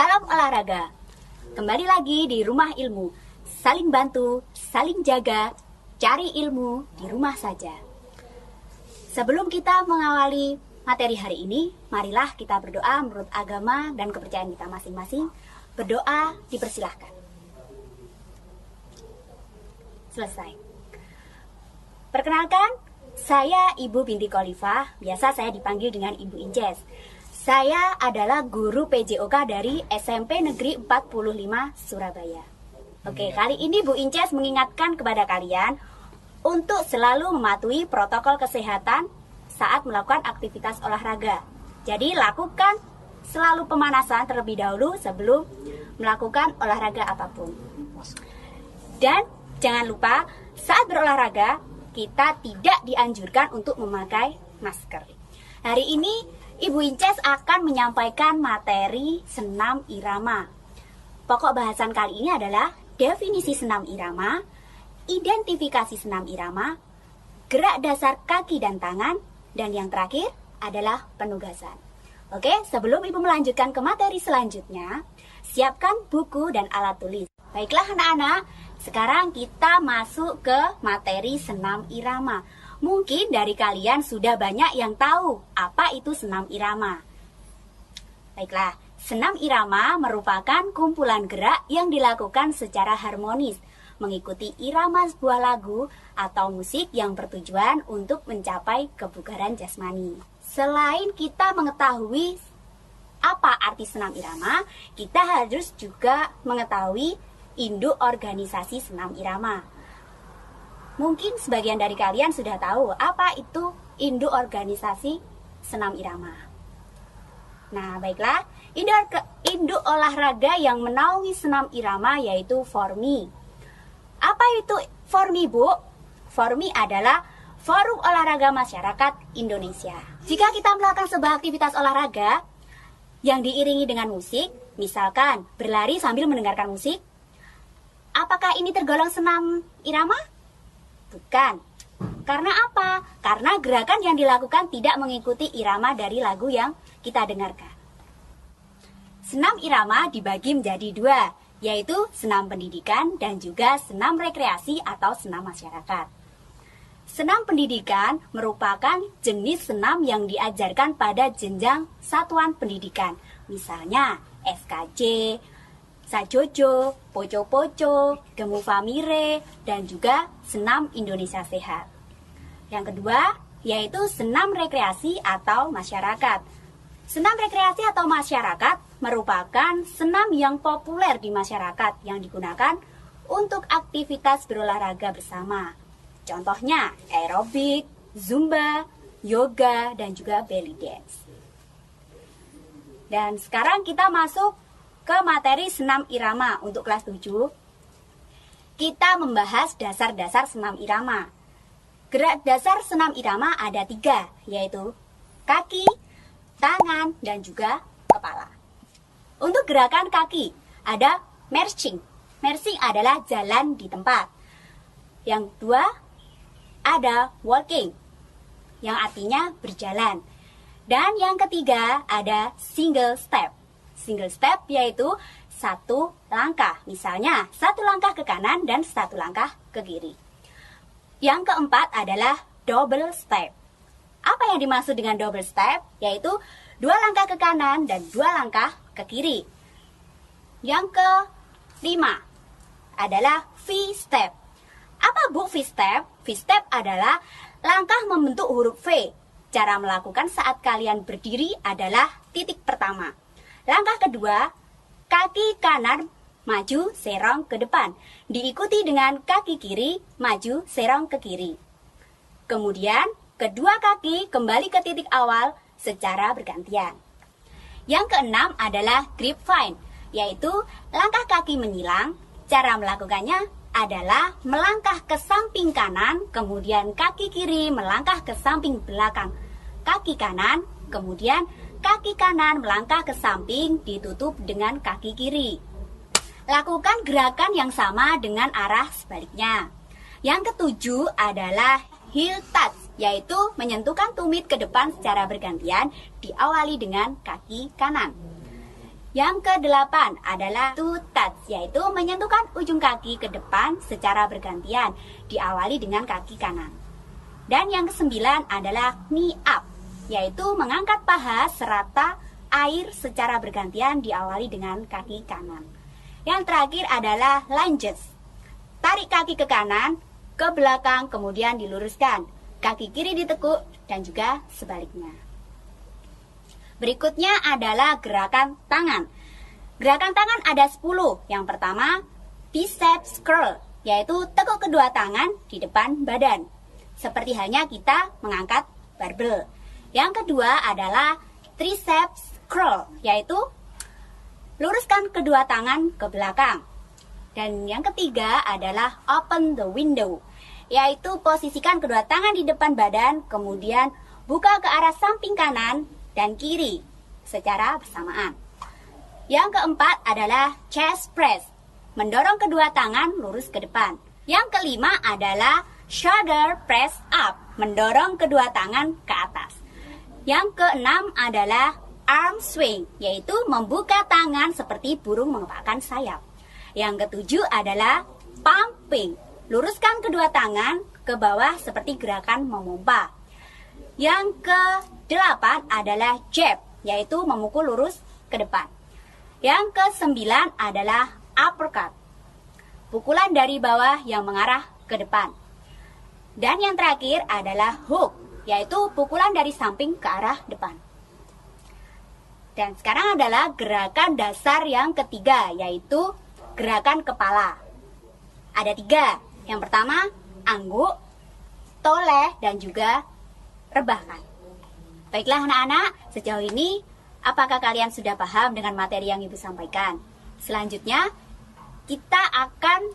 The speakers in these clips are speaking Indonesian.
Salam olahraga. Kembali lagi di Rumah Ilmu. Saling bantu, saling jaga, cari ilmu di rumah saja. Sebelum kita mengawali materi hari ini, marilah kita berdoa menurut agama dan kepercayaan kita masing-masing. Berdoa dipersilahkan. Selesai. Perkenalkan, saya Ibu binti Khalifah, biasa saya dipanggil dengan Ibu Inces. Saya adalah guru PJOK dari SMP Negeri 45 Surabaya. Oke, kali ini Bu Inces mengingatkan kepada kalian untuk selalu mematuhi protokol kesehatan saat melakukan aktivitas olahraga. Jadi lakukan selalu pemanasan terlebih dahulu sebelum melakukan olahraga apapun. Dan jangan lupa saat berolahraga kita tidak dianjurkan untuk memakai masker. Hari ini Ibu Inces akan menyampaikan materi senam irama. Pokok bahasan kali ini adalah definisi senam irama, identifikasi senam irama, gerak dasar kaki dan tangan, dan yang terakhir adalah penugasan. Oke, sebelum Ibu melanjutkan ke materi selanjutnya, siapkan buku dan alat tulis. Baiklah anak-anak, sekarang kita masuk ke materi senam irama. Mungkin dari kalian sudah banyak yang tahu apa itu senam irama. Baiklah, senam irama merupakan kumpulan gerak yang dilakukan secara harmonis, mengikuti irama sebuah lagu atau musik yang bertujuan untuk mencapai kebugaran jasmani. Selain kita mengetahui apa arti senam irama, kita harus juga mengetahui induk organisasi senam irama. Mungkin sebagian dari kalian sudah tahu apa itu induk organisasi senam irama. Nah, baiklah, induk olahraga yang menaungi senam irama yaitu FORMI. Apa itu FORMI, Bu? FORMI adalah Forum Olahraga Masyarakat Indonesia. Jika kita melakukan sebuah aktivitas olahraga yang diiringi dengan musik, misalkan berlari sambil mendengarkan musik, apakah ini tergolong senam irama? Bukan. Karena apa? Karena gerakan yang dilakukan tidak mengikuti irama dari lagu yang kita dengarkan. Senam irama dibagi menjadi dua, yaitu senam pendidikan dan juga senam rekreasi atau senam masyarakat. Senam pendidikan merupakan jenis senam yang diajarkan pada jenjang satuan pendidikan, misalnya SKJ, Sajojo, Poco-Poco, Gemu Famire, dan juga senam Indonesia Sehat. Yang kedua, yaitu senam rekreasi atau masyarakat. Senam rekreasi atau masyarakat merupakan senam yang populer di masyarakat yang digunakan untuk aktivitas berolahraga bersama. Contohnya aerobik, zumba, yoga, dan juga belly dance. Dan sekarang kita masuk ke materi senam irama untuk kelas 7. Kita membahas dasar-dasar senam irama. Gerak dasar senam irama ada 3, yaitu kaki, tangan, dan juga kepala. Untuk gerakan kaki ada marching. Marching adalah jalan di tempat. Yang kedua ada walking, yang artinya berjalan. Dan yang ketiga ada single step. Single step yaitu satu langkah, misalnya satu langkah ke kanan dan satu langkah ke kiri. Yang keempat adalah double step. Apa yang dimaksud dengan double step? Yaitu 2 langkah ke kanan dan 2 langkah ke kiri. Yang kelima adalah V-step. Apa Bu V-step? V-step adalah langkah membentuk huruf V. Cara melakukan saat kalian berdiri adalah titik pertama. Langkah kedua, kaki kanan maju serong ke depan, diikuti dengan kaki kiri maju serong ke kiri. Kemudian, kedua kaki kembali ke titik awal secara bergantian. Yang keenam adalah grapevine, yaitu langkah kaki menyilang. Cara melakukannya adalah melangkah ke samping kanan, kemudian kaki kiri melangkah ke samping belakang kaki kanan, kemudian kaki kanan melangkah ke samping ditutup dengan kaki kiri. Lakukan gerakan yang sama dengan arah sebaliknya. Yang ketujuh adalah heel touch, yaitu menyentuhkan tumit ke depan secara bergantian, diawali dengan kaki kanan. Yang ke-8 adalah to touch, yaitu menyentuhkan ujung kaki ke depan secara bergantian, diawali dengan kaki kanan. Dan yang ke-9 adalah knee up, yaitu mengangkat paha serata air secara bergantian, diawali dengan kaki kanan. Yang terakhir adalah lunges. Tarik kaki ke kanan, ke belakang, kemudian diluruskan. Kaki kiri ditekuk dan juga sebaliknya. Berikutnya adalah gerakan tangan. Gerakan tangan ada 10. Yang pertama, biceps curl, yaitu tekuk kedua tangan di depan badan, seperti halnya kita mengangkat barbel. Yang kedua adalah triceps curl, yaitu luruskan kedua tangan ke belakang. Dan yang ketiga adalah open the window, yaitu posisikan kedua tangan di depan badan, kemudian buka ke arah samping kanan dan kiri secara bersamaan. Yang keempat adalah chest press, mendorong kedua tangan lurus ke depan. Yang kelima adalah shoulder press up, mendorong kedua tangan ke atas. Yang keenam adalah arm swing, yaitu membuka tangan seperti burung mengepakkan sayap. Yang ketujuh adalah pumping, luruskan kedua tangan ke bawah seperti gerakan memompa. Yang ke-8 adalah jab, yaitu memukul lurus ke depan. Yang ke-9 adalah uppercut, pukulan dari bawah yang mengarah ke depan. Dan yang terakhir adalah hook, yaitu pukulan dari samping ke arah depan. Dan sekarang adalah gerakan dasar yang ketiga, yaitu gerakan kepala. Ada 3. Yang pertama, angguk, toleh, dan juga rebahkan. Baiklah anak-anak, sejauh ini apakah kalian sudah paham dengan materi yang Ibu sampaikan? Selanjutnya, kita akan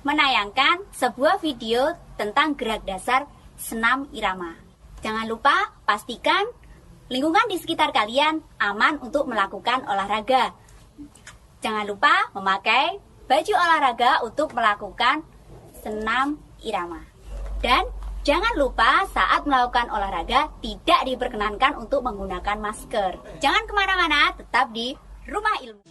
menayangkan sebuah video tentang gerak dasar senam irama. Jangan lupa pastikan lingkungan di sekitar kalian aman untuk melakukan olahraga. Jangan lupa memakai baju olahraga untuk melakukan senam irama. Dan jangan lupa saat melakukan olahraga tidak diperkenankan untuk menggunakan masker. Jangan kemana-mana, tetap di Rumah Ilmu.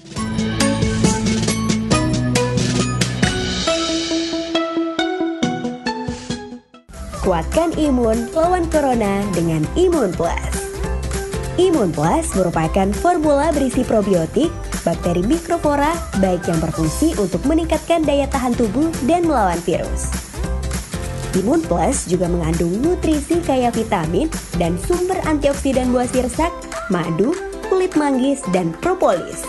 Kuatkan imun lawan corona dengan Imun Plus. Imun Plus merupakan formula berisi probiotik, bakteri mikroflora, baik yang berfungsi untuk meningkatkan daya tahan tubuh dan melawan virus. Imun Plus juga mengandung nutrisi kaya vitamin dan sumber antioksidan buah sirsak, madu, kulit manggis, dan propolis.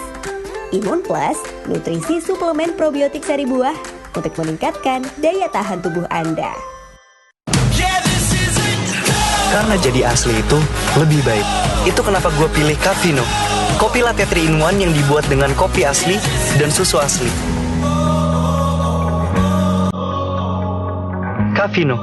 Imun Plus, nutrisi suplemen probiotik sari buah untuk meningkatkan daya tahan tubuh Anda. Karena jadi asli itu lebih baik. Itu kenapa gue pilih Cafino, kopi latte 3-in-1 yang dibuat dengan kopi asli dan susu asli. Cafino.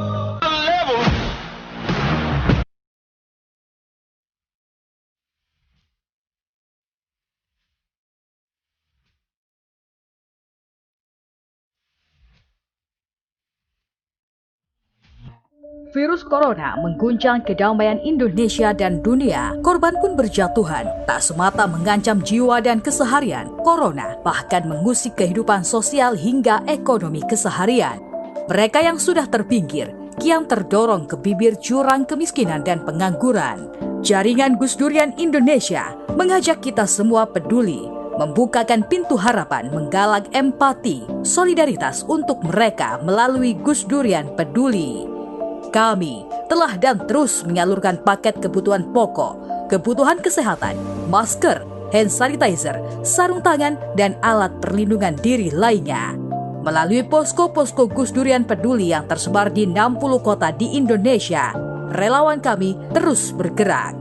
Virus corona mengguncang kedamaian Indonesia dan dunia. Korban pun berjatuhan. Tak semata mengancam jiwa dan keseharian, corona bahkan mengusik kehidupan sosial hingga ekonomi keseharian. Mereka yang sudah terpinggir kian terdorong ke bibir jurang kemiskinan dan pengangguran. Jaringan Gus Durian Indonesia mengajak kita semua peduli, membukakan pintu harapan, menggalak empati, solidaritas untuk mereka melalui Gus Durian Peduli. Kami telah dan terus menyalurkan paket kebutuhan pokok, kebutuhan kesehatan, masker, hand sanitizer, sarung tangan, dan alat perlindungan diri lainnya. Melalui posko-posko Gus Durian Peduli yang tersebar di 60 kota di Indonesia, relawan kami terus bergerak.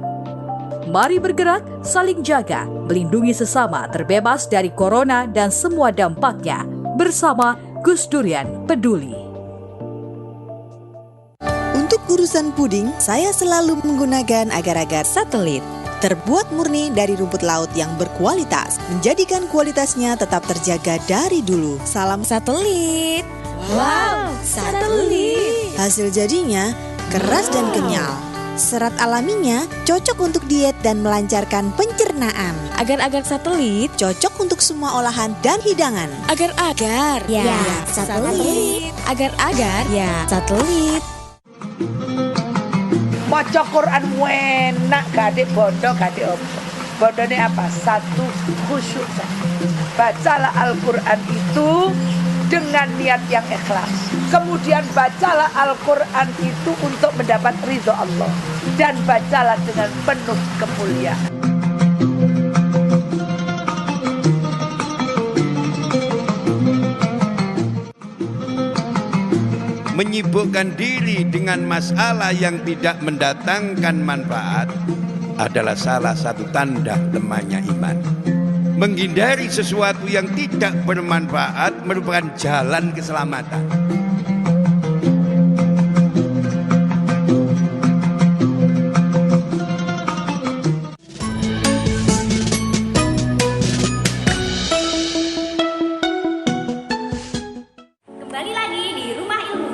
Mari bergerak, saling jaga, melindungi sesama terbebas dari corona dan semua dampaknya. Bersama Gus Durian Peduli. Untuk urusan puding, saya selalu menggunakan agar-agar satelit. Terbuat murni dari rumput laut yang berkualitas, menjadikan kualitasnya tetap terjaga dari dulu. Salam satelit. Wow, satelit. Hasil jadinya keras dan kenyal. Serat alaminya cocok untuk diet dan melancarkan pencernaan. pencernaan. Agar-agar satelit cocok untuk semua olahan dan hidangan. Agar-agar Ya, satelit. Agar-agar ya satelit. Maca Quran enak, gak ada bondo, gak ada apa. Bondone apa? Satu, khusyuk. Bacalah Al-Quran itu dengan niat yang ikhlas. Kemudian bacalah Al-Quran itu untuk mendapat ridho Allah. Dan bacalah dengan penuh kemuliaan. Menyibukkan diri dengan masalah yang tidak mendatangkan manfaat adalah salah satu tanda lemahnya iman. Menghindari sesuatu yang tidak bermanfaat merupakan jalan keselamatan. Kembali lagi di Rumah Ilmu.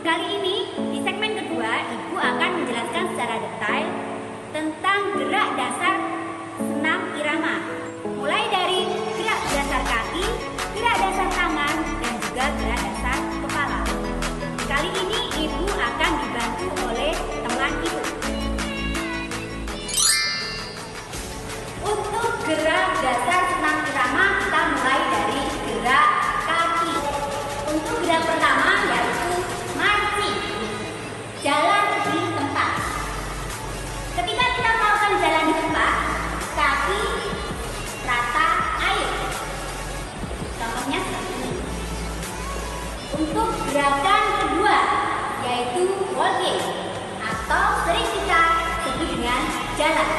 Kali ini di segmen kedua, Ibu akan menjelaskan secara detail tentang gerak dasar senam irama. Mulai dari gerak dasar kaki, gerak dasar tangan, dan juga gerak dasar kepala. Kali ini Ibu akan dibantu oleh teman Ibu. Untuk gerak dasar senam irama, kita mulai dari gerak kaki. Untuk gerak pertama yaitu marching, jalan di tempat. Ketika kita melakukan jalan di tempat, kaki rata air. Contohnya seperti ini. Untuk gerakan kedua yaitu walking atau sering kita sebut dengan jalan.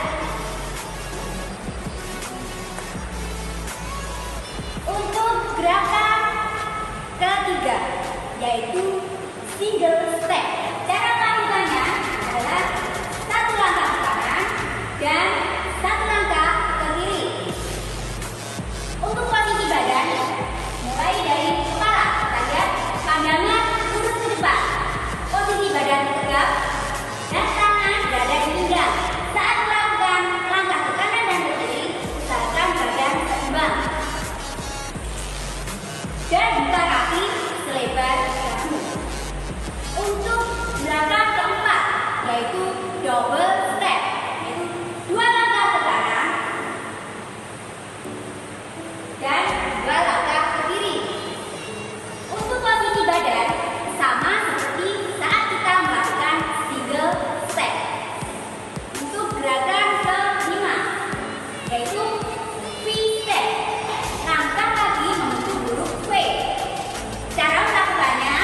Untuk gerakan ketiga yaitu single step. Cara melakukannya adalah satu langkah ke kanan dan satu langkah ke kiri. Untuk posisi badan, mulai dari kepala, kita lihat pandangan lurus ke depan. Posisi badan tegap dan tangan berada di pinggang. Saat melakukan langkah ke kanan dan ke kiri, usahakan badan seimbang. Dan buka kaki selebar bahu. Untuk gerakan keempat yaitu double step, yaitu dua langkah ke kanan dan dua langkah ke kiri. Untuk posisi badan sama seperti saat kita melakukan single step. Untuk gerakan kelima yaitu V-step, langkah kaki membentuk huruf V. Cara melakukannya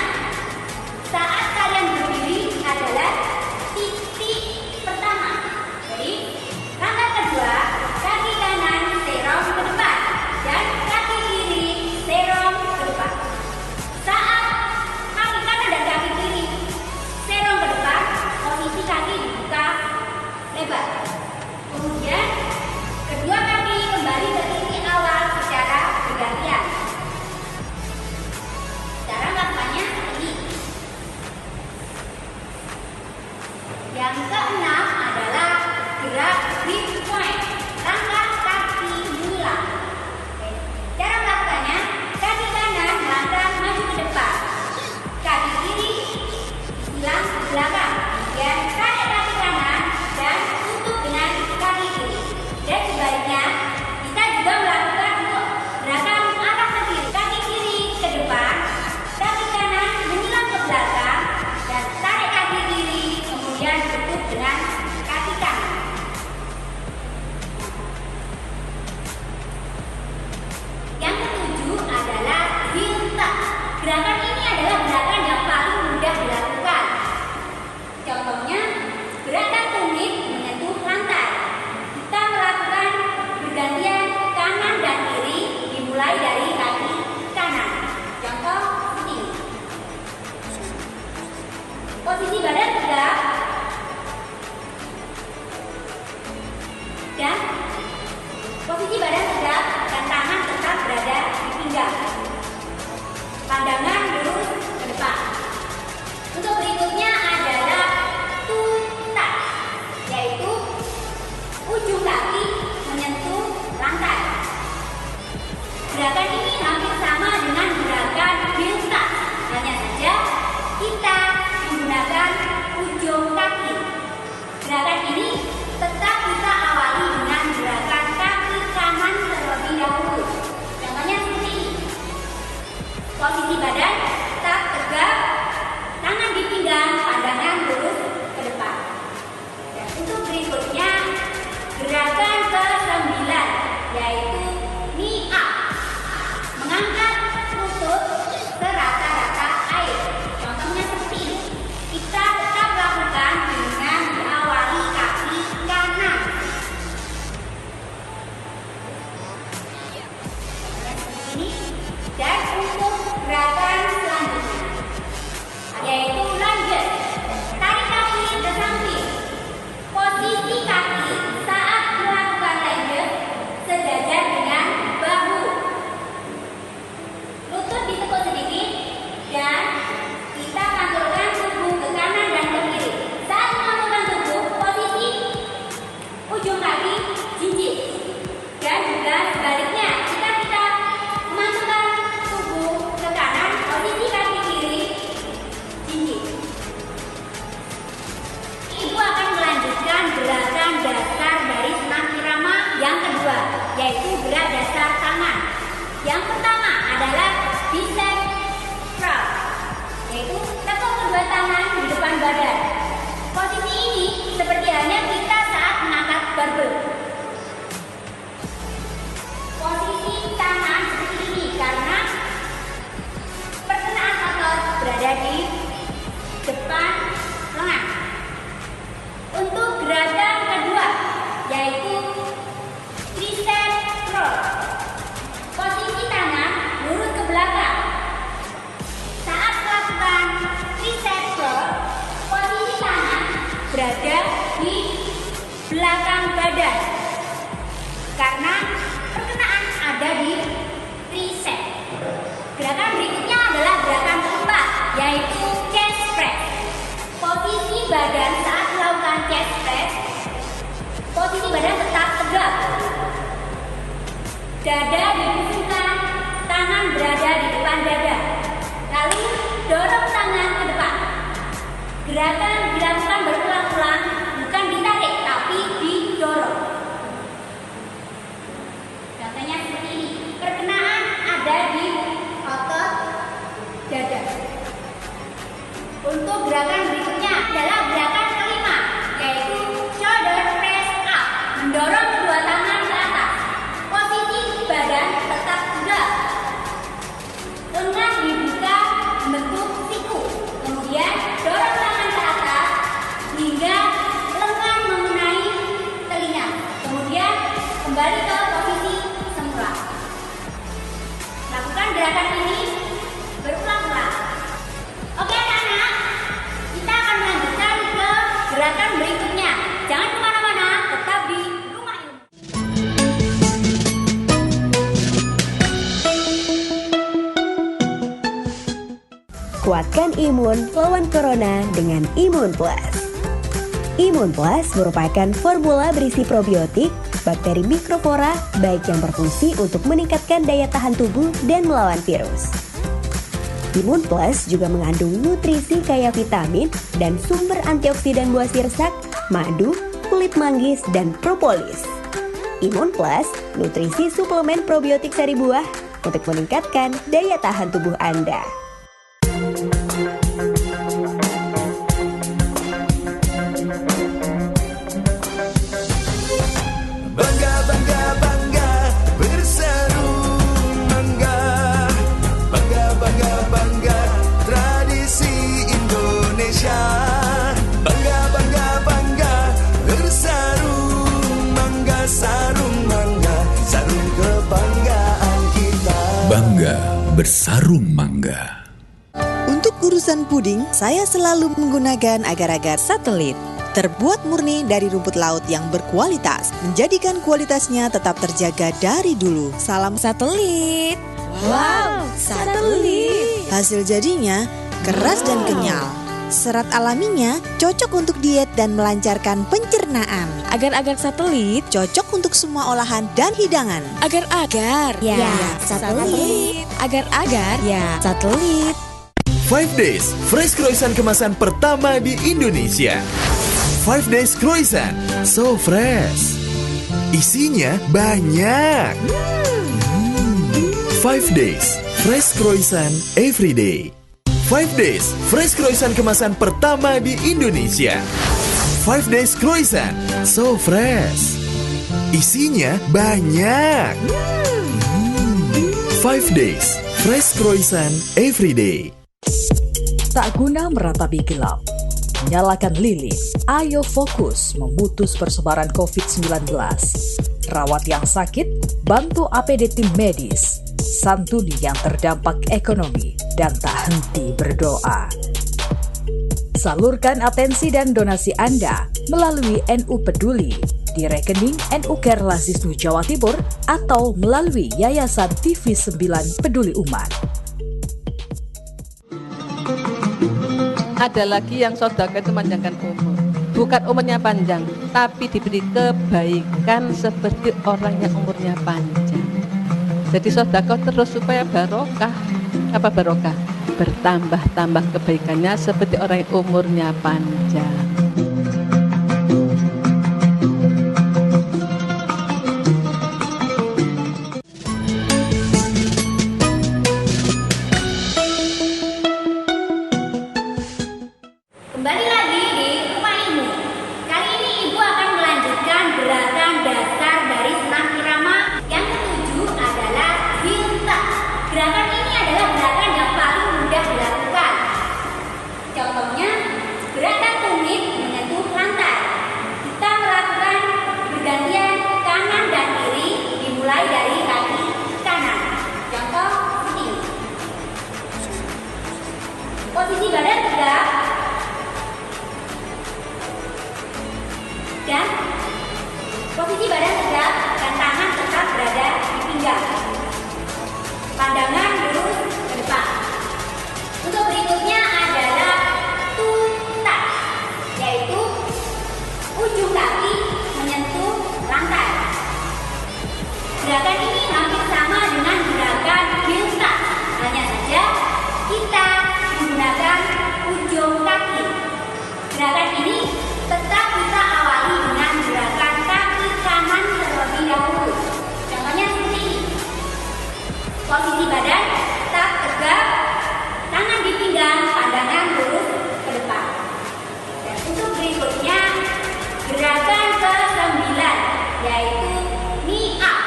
saat kalian berdiri adalah titik pertama. Jadi langkah kedua, kaki kanan serong ke depan dan kaki kiri serong ke depan. Saat kaki kanan dan kaki kiri serong ke depan, posisi kaki dibuka lebar. Kemudian kedua kaki kembali ke titik awal secara bergantian. Cara melakukannya ini. Yang keenam adalah gerak grip point, langkah kaki menyilang. Cara melakukannya, kaki kanan melangkah maju ke depan, kaki kiri silang ke belakang. Kemudian tarik kaki kanan dan tutup dengan kaki kiri. Dan sebaliknya, kita juga melakukan untuk gerakan arah ke kiri, kaki kiri ke depan, kaki kanan menyilang ke belakang dan tarik kaki kiri, kemudian tutup dengan kaki kanan. Yang ketujuh adalah heel tap. Gerakan ini adalah gerakan yang paling mudah dilakukan. Contohnya, gerakan tumit menyentuh lantai. Kita melakukan bergantian kanan dan kiri dimulai dari kaki kanan. Contoh seperti ini. Posisi badan tegak dan posisi badan tegak dan tangan tetap berada di pinggang. Pandangan lurus ke depan. Untuk berikutnya adalah two touch, yaitu ujung kaki menyentuh belakang badan. Karena perkenaan ada di tricep. Gerakan berikutnya adalah gerakan keempat, yaitu chest press. Posisi badan saat melakukan chest press, posisi badan tetap tegak. Dada dibusungkan, tangan berada di depan dada. Lalu dorong tangan ke depan. Gerakan dilakukan berulang-ulang, bukan ditarik tapi didorong. Contohnya seperti ini. Perkenaan ada di otot dada. Untuk gerakan berikutnya adalah gerakan kelima, yaitu shoulder press up, mendorong kedua tangan ke atas. Posisi badan tetap tegak. Lengan dibuka membentuk siku. Kemudian dorong tangan ke atas hingga lengan mengenai telinga. Kemudian kembali ke posisi semula. Lakukan gerakan ini berulang-ulang. Oke anak-anak, kita akan melanjutkan ke gerakan berikutnya. Jangan kemana-mana, tetap di Rumah Ilmu. Kuatkan imun lawan corona dengan Imun Plus. Imun Plus merupakan formula berisi probiotik, bakteri mikroflora, baik yang berfungsi untuk meningkatkan daya tahan tubuh dan melawan virus. Imun Plus juga mengandung nutrisi kaya vitamin dan sumber antioksidan buah sirsak, madu, kulit manggis, dan propolis. Imun Plus, nutrisi suplemen probiotik sari buah untuk meningkatkan daya tahan tubuh Anda. Bangga, bangga, bangga, bersarung mangga. Bangga, bangga, bangga, tradisi Indonesia. Bangga, bangga, bangga, bersarung mangga, sarung mangga, sarung kebanggaan kita. Bangga bersarung mangga. Untuk urusan puding, saya selalu menggunakan agar-agar satelit. Terbuat murni dari rumput laut yang berkualitas, menjadikan kualitasnya tetap terjaga dari dulu. Salam satelit. Wow, satelit. Hasil jadinya keras dan kenyal. Serat alaminya cocok untuk diet dan melancarkan pencernaan. Agar-agar satelit cocok untuk semua olahan dan hidangan. Agar-agar, ya, satelit. Agar-agar, ya, satelit. 5 Days Fresh Croissant kemasan pertama di Indonesia. 5 Days Croissant, so fresh. Isinya banyak. 5 Days Fresh Croissant every day. 5 Days Fresh Croissant kemasan pertama di Indonesia. 5 Days Croissant, so fresh. Isinya banyak. 5 Days Fresh Croissant every day. Tak guna meratapi gelap, nyalakan lilin, ayo fokus memutus persebaran COVID-19. Rawat yang sakit, bantu APD tim medis, santuni yang terdampak ekonomi, dan tak henti berdoa. Salurkan atensi dan donasi Anda melalui NU Peduli di rekening NU Care Lasisnu Jawa Timur atau melalui Yayasan TV 9 Peduli Umat. Ada lagi yang sedekah itu memanjangkan umur. Bukan umurnya panjang, tapi diberi kebaikan seperti orang yang umurnya panjang. Jadi sedekah terus supaya barokah. Apa barokah? Bertambah-tambah kebaikannya seperti orang yang umurnya panjang. Kembali lagi di Rumah Ilmu. Kali ini Ibu akan melanjutkan gerakan dasar dari senam irama. Yang ketujuh adalah hinta. Gerakan ini adalah gerakan yang paling mudah dilakukan. Contohnya, gerakan tumit Posisi badan tegak dan tangan tetap berada di pinggang. Pandangan lurus ke depan. Untuk berikutnya adalah tutak, yaitu ujung kaki menyentuh lantai. Gerakan ini hampir sama dengan gerakan bilta, hanya saja kita menggunakan ujung kaki. Gerakan ini tetap kita awali dengan gerakan kaki kanan terlebih dahulu. Contohnya seperti ini. Posisi badan tetap tegak, tangan di pinggang, pandangan lurus ke depan. Dan untuk berikutnya gerakan ke-9, yaitu knee up,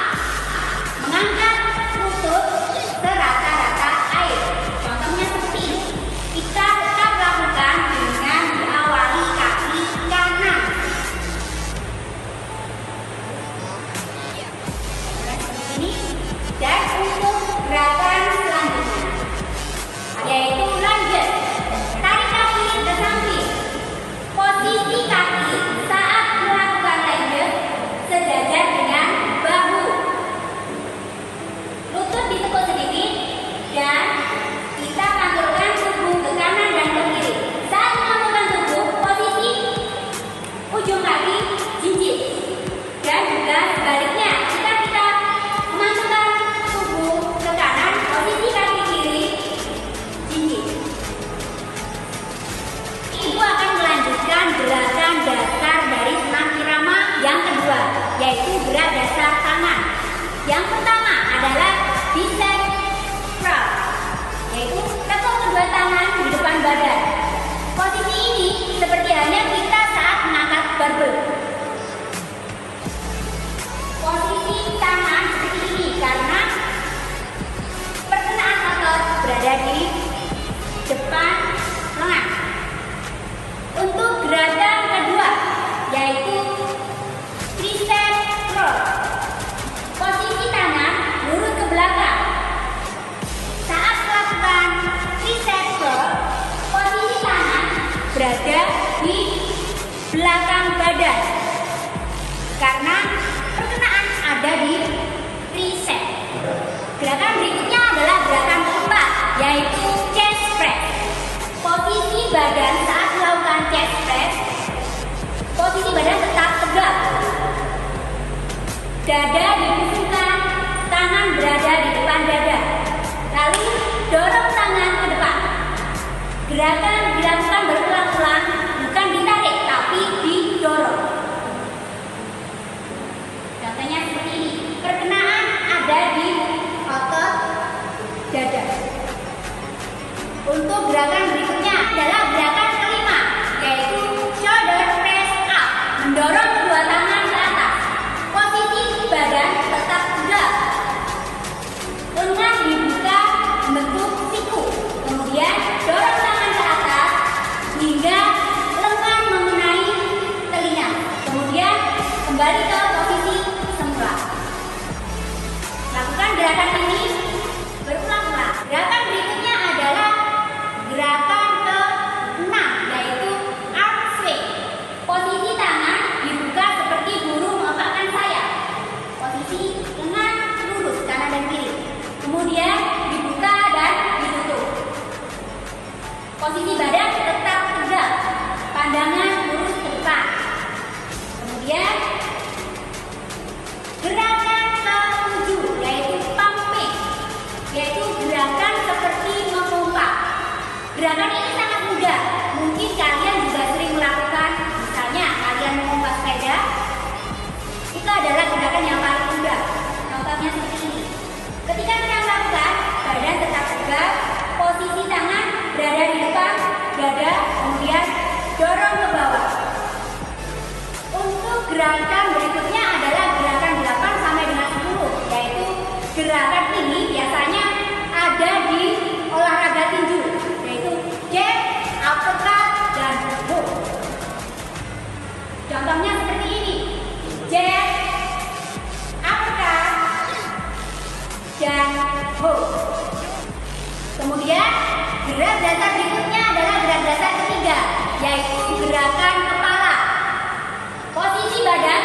mengangkat lutut serata-rata air. Contohnya seperti ini. Kita tetap lakukan dengan diawali kaki kanan. Seperti ini. Dan untuk gerakan selanjutnya, yaitu lunges, tarik kaki ke samping. Posisi kaki saat melakukan lunges sejajar dengan bahu. Lutut ditekuk sedikit dan kita pantulkan tubuh ke kanan dan ke kiri. Saat memantulkan tubuh, posisi ujung kaki jinjit. Dan juga sebaliknya, jika kita memantulkan tubuh ke kanan, posisi kaki kiri jinjit. Ibu akan melanjutkan gerakan dasar dari senam irama yang kedua, yaitu gerak dasar tangan. Yang pertama adalah bicep curl, yaitu tekuk kedua tangan di depan badan. Posisi ini seperti halnya kita saat mengangkat barbel. Posisi tangan seperti ini karena perkenaan otot berada di depan lengan. Untuk gerakan kedua, yaitu tricep curl. Posisi tangan lurus ke belakang. Saat melakukan tricep curl, posisi tangan berada di belakang badan karena perkenaan ada di tricep. Gerakan berikutnya adalah gerakan keempat, yaitu chest press. Posisi badan saat melakukan chest press, posisi badan tetap tegak. Dada dibusungkan, tangan berada di depan dada. Lalu dorong tangan ke depan. Gerakan dilakukan berulang-ulang, bukan ditarik tapi didorong. Contohnya seperti ini. Perkenaan ada di otot dada. Untuk gerakan berikutnya adalah gerakan kelima, yaitu shoulder press up, mendorong kedua tangan ke atas. Posisi badan tetap tegak. Lengan dibuka membentuk siku. Kemudian dorong tangan ke atas hingga lengan mengenai telinga. Kemudian kembali ke posisi semula. Lakukan gerakan ini berulang-ulang. Gerakan berikutnya adalah gerakan ke-6, yaitu arm swing. Posisi tangan dibuka seperti burung mengepakkan sayap. Posisi lengan lurus kanan dan kiri. Kemudian dibuka dan ditutup. Posisi badan tetap tegak. Pandangan lurus ke depan. Kemudian gerakan ke-7, yaitu pumping, yaitu gerakan seperti memompa. Gerakan ini sangat mudah. Mungkin kalian juga sering melakukan. Misalnya kalian memompa sepeda, itu adalah gerakan yang paling mudah. Contohnya seperti ini. Ketika kita melakukan, badan tetap tegak, posisi tangan berada di depan dada, kemudian dorong ke bawah. Untuk gerakan berikutnya adalah gerakan 8 sampai dengan 10, yaitu gerakan ini biasanya ada di olahraga tinju, yaitu jab, uppercut, dan hook. Contohnya seperti ini. Jab, uppercut, dan hook. Kemudian gerak dasar berikutnya adalah gerak dasar ketiga, yaitu gerakan kepala. Posisi badan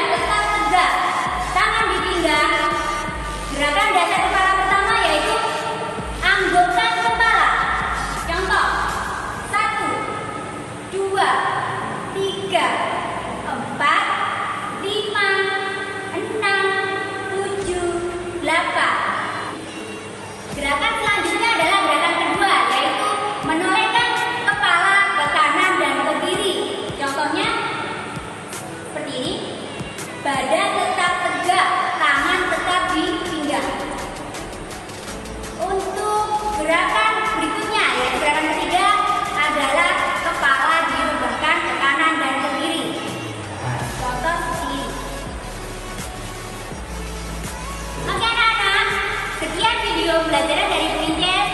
pembelajaran dari Bu Injes.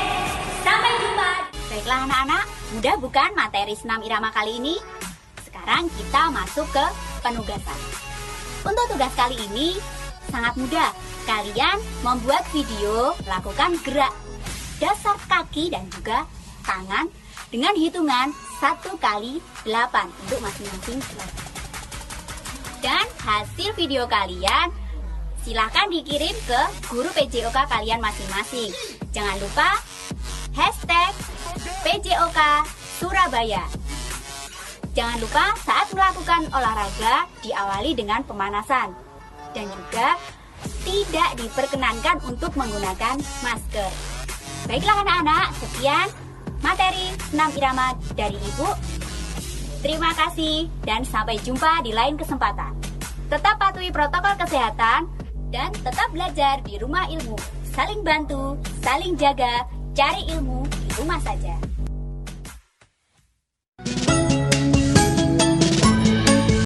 Sampai jumpa. Baiklah anak-anak, mudah bukan materi senam irama kali ini? Sekarang kita masuk ke penugasan. Untuk tugas kali ini sangat mudah. Kalian membuat video, lakukan gerak dasar kaki dan juga tangan dengan hitungan 1 kali 8 untuk masing-masing kelompok. Dan hasil video kalian silahkan dikirim ke guru PJOK kalian masing-masing. Jangan lupa hashtag PJOK Surabaya. Jangan lupa saat melakukan olahraga diawali dengan pemanasan. Dan juga tidak diperkenankan untuk menggunakan masker. Baiklah anak-anak, sekian materi senam irama dari Ibu. Terima kasih dan sampai jumpa di lain kesempatan. Tetap patuhi protokol kesehatan dan tetap belajar di rumah ilmu. Saling bantu, saling jaga, cari ilmu di rumah saja.